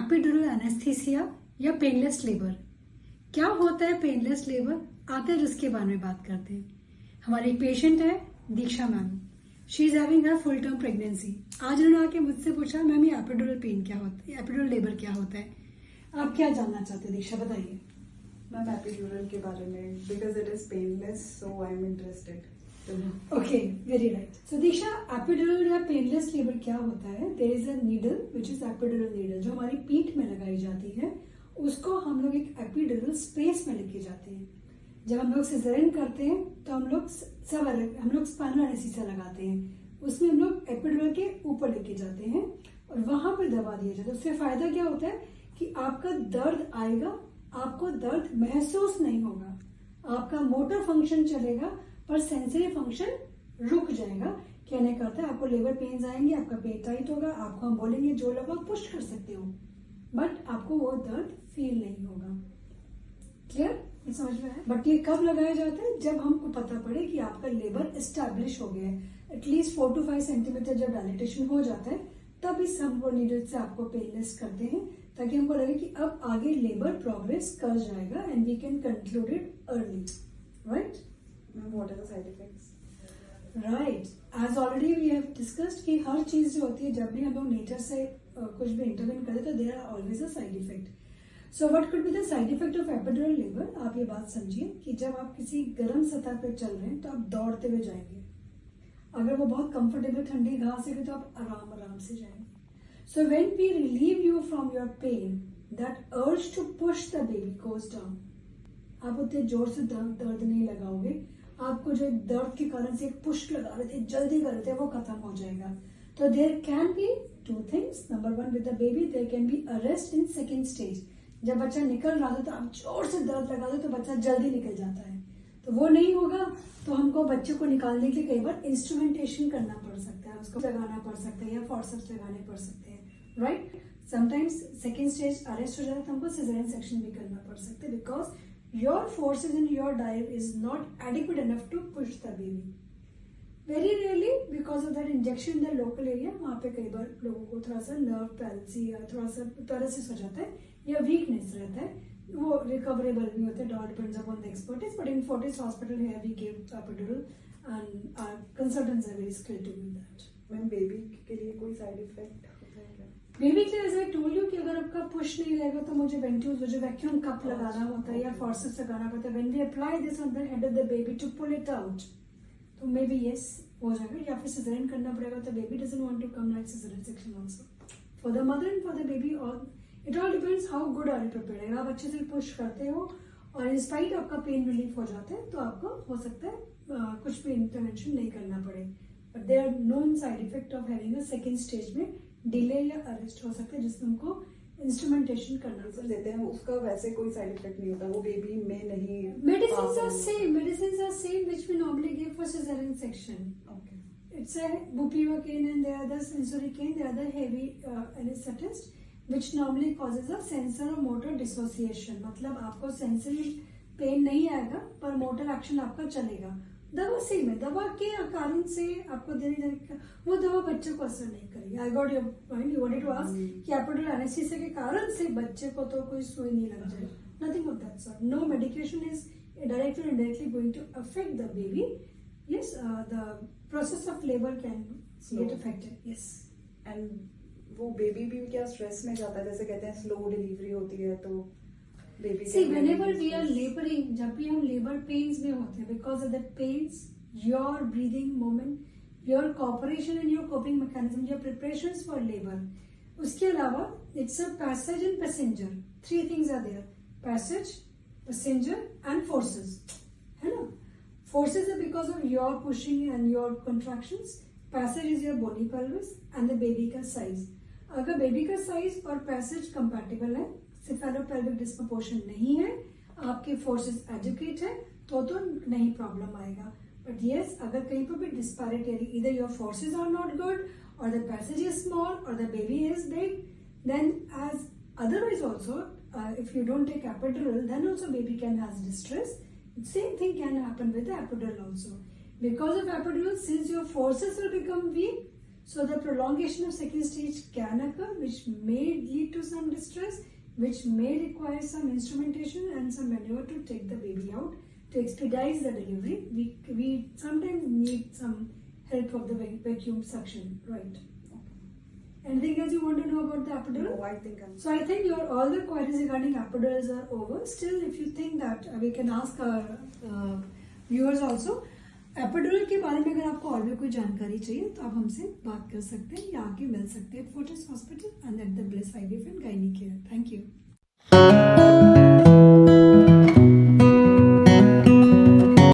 Epidural anaesthesia या painless labour. क्या होता है पेनलेस लेबर, आते हैं जिसके बारे में बात करते हैं। हमारी एक पेशेंट है Diksha ma'am, she is having her full term pregnancy. आज उन्होंने आके मुझसे पूछा मैम ये एपिड्यूरल पेन क्या होता है, एपिड्यूरल लेबर क्या होता है। आप क्या जानना चाहते हैं दीक्षा, बताइए। मैम एपिड्यूरल के बारे में, because it is painless so I am interested. Okay, very right. So Diksha, epidural या पेनलेस लेबर क्या होता है? There is a needle which is epidural needle, जो हमारी पीठ में लगाई जाती है। उसको हम लोग एक एपिड्यूरल स्पेस में लेके जाते हैं। जब हम लोग सिजेरियन करते हैं तो हम लोग स्पाइनल एनेस्थीसिया लगाते हैं। उसमें हम लोग एपिड्यूरल के ऊपर लेके जाते हैं और वहां पर दबा दिया जाता है। उससे फायदा क्या होता है कि आपका दर्द आएगा, आपको दर्द महसूस नहीं होगा, आपका मोटर फंक्शन चलेगा पर सेंसरी फंक्शन रुक जाएगा। कहने का अर्थ है आपको लेबर पेन्स आएंगे, आपका पेट टाइट होगा, आपको हम बोलेंगे जो लगा पुश कर सकते हो, बट आपको वो दर्द फील नहीं होगा। क्लियर, समझ में आया? बट ये कब लगाया जाता है? जब हमको पता पड़े कि आपका लेबर एस्टैब्लिश हो गया है, एटलीस्ट 4 to 5 सेंटीमीटर जब डायलिटेशन हो जाता है, तब इस हम वो नीडल से आपको पेनलेस करते हैं, ताकि हमको लगे कि अब आगे लेबर प्रोग्रेस कर जाएगा and we can conclude it early, right? What are the side effects? Right, as already we have discussed कि हर चीज जो होती है, जब भी हम लोग नेचर से कुछ भी इंटरवेन करें तो there are always a side effect. So what could be the side effect of epidural labour? आप ये बात समझिए कि जब आप किसी गर्म सतह पे चल रहे हैं तो आप दौड़ते हुए जाएंगे। अगर वो बहुत कंफर्टेबल ठंडी घास है तो आप आराम आराम से जाएंगे। So when we relieve you from your pain, that urge to push the baby goes down. आप उतने जोर से दर्द नहीं लगाओगे, आपको जो दर्द के कारण से एक पुश लगा रहे थे, जल्दी कर रहे थे, वो खत्म हो जाएगा। तो there can be 2 things। Number 1, with the baby there can be arrest in second stage. जब बच्चा निकल रहा था तो आप जोर से दर्द लगा दो तो बच्चा जल्दी निकल जाता है, तो वो नहीं होगा। तो हमको बच्चे को निकालने के लिए कई बार इंस्ट्रूमेंटेशन करना पड़ सकता है, उसको लगाना पड़ सकता है या फोर्सेप्स लगाने पड़ सकते हैं, right? Sometimes second stage arrest हो जाता है तो हमको सिजेरियन सेक्शन भी करना पड़ सकता है, because your forces in your dive is not adequate enough to push the baby. Very rarely because of that injection in the local area, वहाँ पे कई बार लोगों को थोड़ा सा नर्व पैल्सी या थोड़ा सा पैरालिसिस हो जाता है या वीकनेस रहता है, वो रिकवरेबल भी होता है। It all depends upon the expertise, but in Fortis Hospital here we give epidural and our consultants are very skilled to do that. Ma'am baby के लिए कोई साइड इफेक्ट होता है क्या? बेबी के लिए एज आई टोल्ड यू कि अगर आपका पुश नहीं रहेगा तो मुझे वेंट्यूज जो वैक्यूम कप लगाना होता है या फोर्सेप्स लगाना पड़ता है। When we apply this on the head of the baby to pull it out, तो मे बी यस हो जाएगा, या फिर सिजेरियन करना पड़ेगा। तो baby doesn't want to come like caesarean section also for the mother and for the baby. और it all depends how good are you prepared. अगर आप अच्छे से पुश करते हो और इन स्पाइट आपका पेन रिलीफ हो जाता है तो आपको हो सकता है कुछ भी इंटरवेंशन नहीं करना पड़े। But there are known side effect of having a second stage में डिले या अरेस्ट हो सकता है, जिसमें हमको इंस्ट्रूमेंटेशन करना देते हैं। उसका वैसे कोई साइड इफेक्ट नहीं होता, वो बेबी में नहीं। Medicines are same which we normally give for cesarean section. Okay. It's a bupivacaine and the other sensoricaine, the other heavy anesthetist, which normally causes a sensor or motor dissociation. मतलब आपको sensory pen नहीं आएगा पर motor action आपका चलेगा। दवा same है, दवा के कारण से आपको देने वो दवा बच्चे को असर नहीं करेगी। I got your point, you wanted to ask कि एपिड्यूरल एनेस्थीसिया के कारण से बच्चे को तो कोई सुई नहीं लग जाए। Nothing of that sort. No medication is directly और indirectly going to affect the baby. Yes, the process of labour can get affected. Yes, and वो बेबी भी क्या स्ट्रेस में जाता है? जैसे कहते हैं स्लो डिलीवरी होती है तो See, whenever we are laboring, जब भी हम labor pains में होते हैं, because of the pains, your breathing movement, your cooperation and your coping mechanism, your preparations for labor. उसके अलावा it's a passage and passenger. 3 things are there: passage, passenger and forces. है ना? Forces are because of your pushing and your contractions. Passage is your bony pelvis and the baby का size. अगर baby का size और passage compatible है, सिफेलोपेल्विक disproportion नहीं है, आपके फोर्सेस एजुकेट है, तो नहीं प्रॉब्लम आएगा। बट यस, अगर कहीं पर भी डिस्पैरिटी, इधर your forces are not good और द पैसेज इज स्मॉल और the baby is big, then as otherwise also if you don't take epidural, then also baby can has distress. Same thing can happen with epidural also. Because of epidural, since your forces will become weak, so the prolongation of second stage can occur, which may lead to some distress, which may require some instrumentation and some maneuver to take the baby out. To expedite the delivery, we sometimes need some help of the vacuum suction, right? Anything else you want to know about the epidural? No, I think I'm. So I think your all the queries regarding epidurals are over. Still, if you think that we can ask our viewers also, epidural के बारे में अगर आपको और भी कोई जानकारी चाहिए तो आप हमसे बात कर सकते हैं या आके मिल सकते हैं Fortis hospital and at the bliss IVF and gynae care. Thank you.